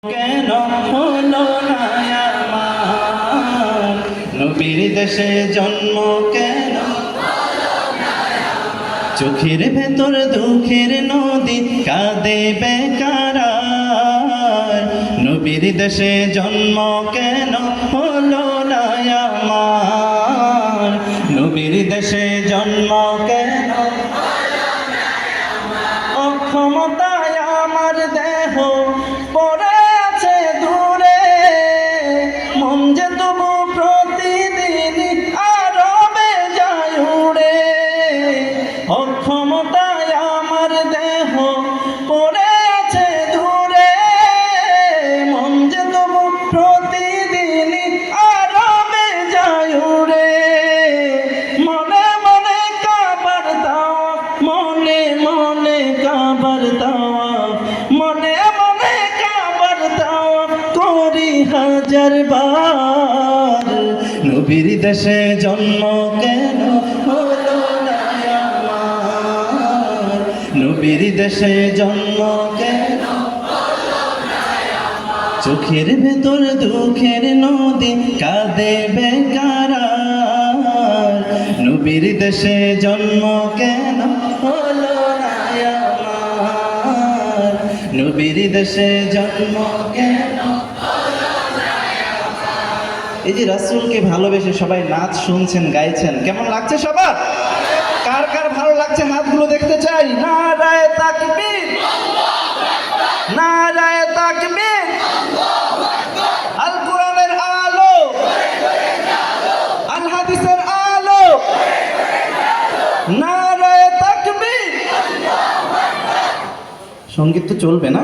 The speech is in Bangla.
কেন হলো না আমার নবীর দেশে জন্ম কেন চোখের ভেতর দুঃখের নদী কাঁদে বেকার নবীর দেশে জন্ম কেন হলো না আমার নবীর দেশে জন্ম কেন অক্ষমতায় আমার দেহ পড়ে আছে দূরে মন যে তবু প্রতিদিন আরবে যায় উড়ে অক্ষমতায় আমার দেহ পড়ে আছে দূরে মন যে তবু প্রতিদিন আরবে যায় উড়ে মনে মনে কাবার দাও মনে মনে কাবার দাও মনে মনে কাবার দাও করি হাজার বার নবীর দেশে জন্ম কেন হলো না আমার নবীর দেশে জন্ম কেন চোখের ভেতর দুঃখের নদী কাঁদে বেকার নবীর দেশে জন্ম কেন হলো না আমার নবীর দেশে জন্ম কেন। এই যে রাসূলকে ভালোবেসে সবাই নাচ শুনছেন গাইছেন, কেমন লাগছে সবার? কার কার ভালো লাগছে হাতগুলো দেখতে চাই। নারায়ে তাকবীর, নারায়ে তাকবীর, আল কোরআনের আলো, আল হাদিসের আলো, নারায়ে তাকবীর। সঙ্গীত তো চলবে না?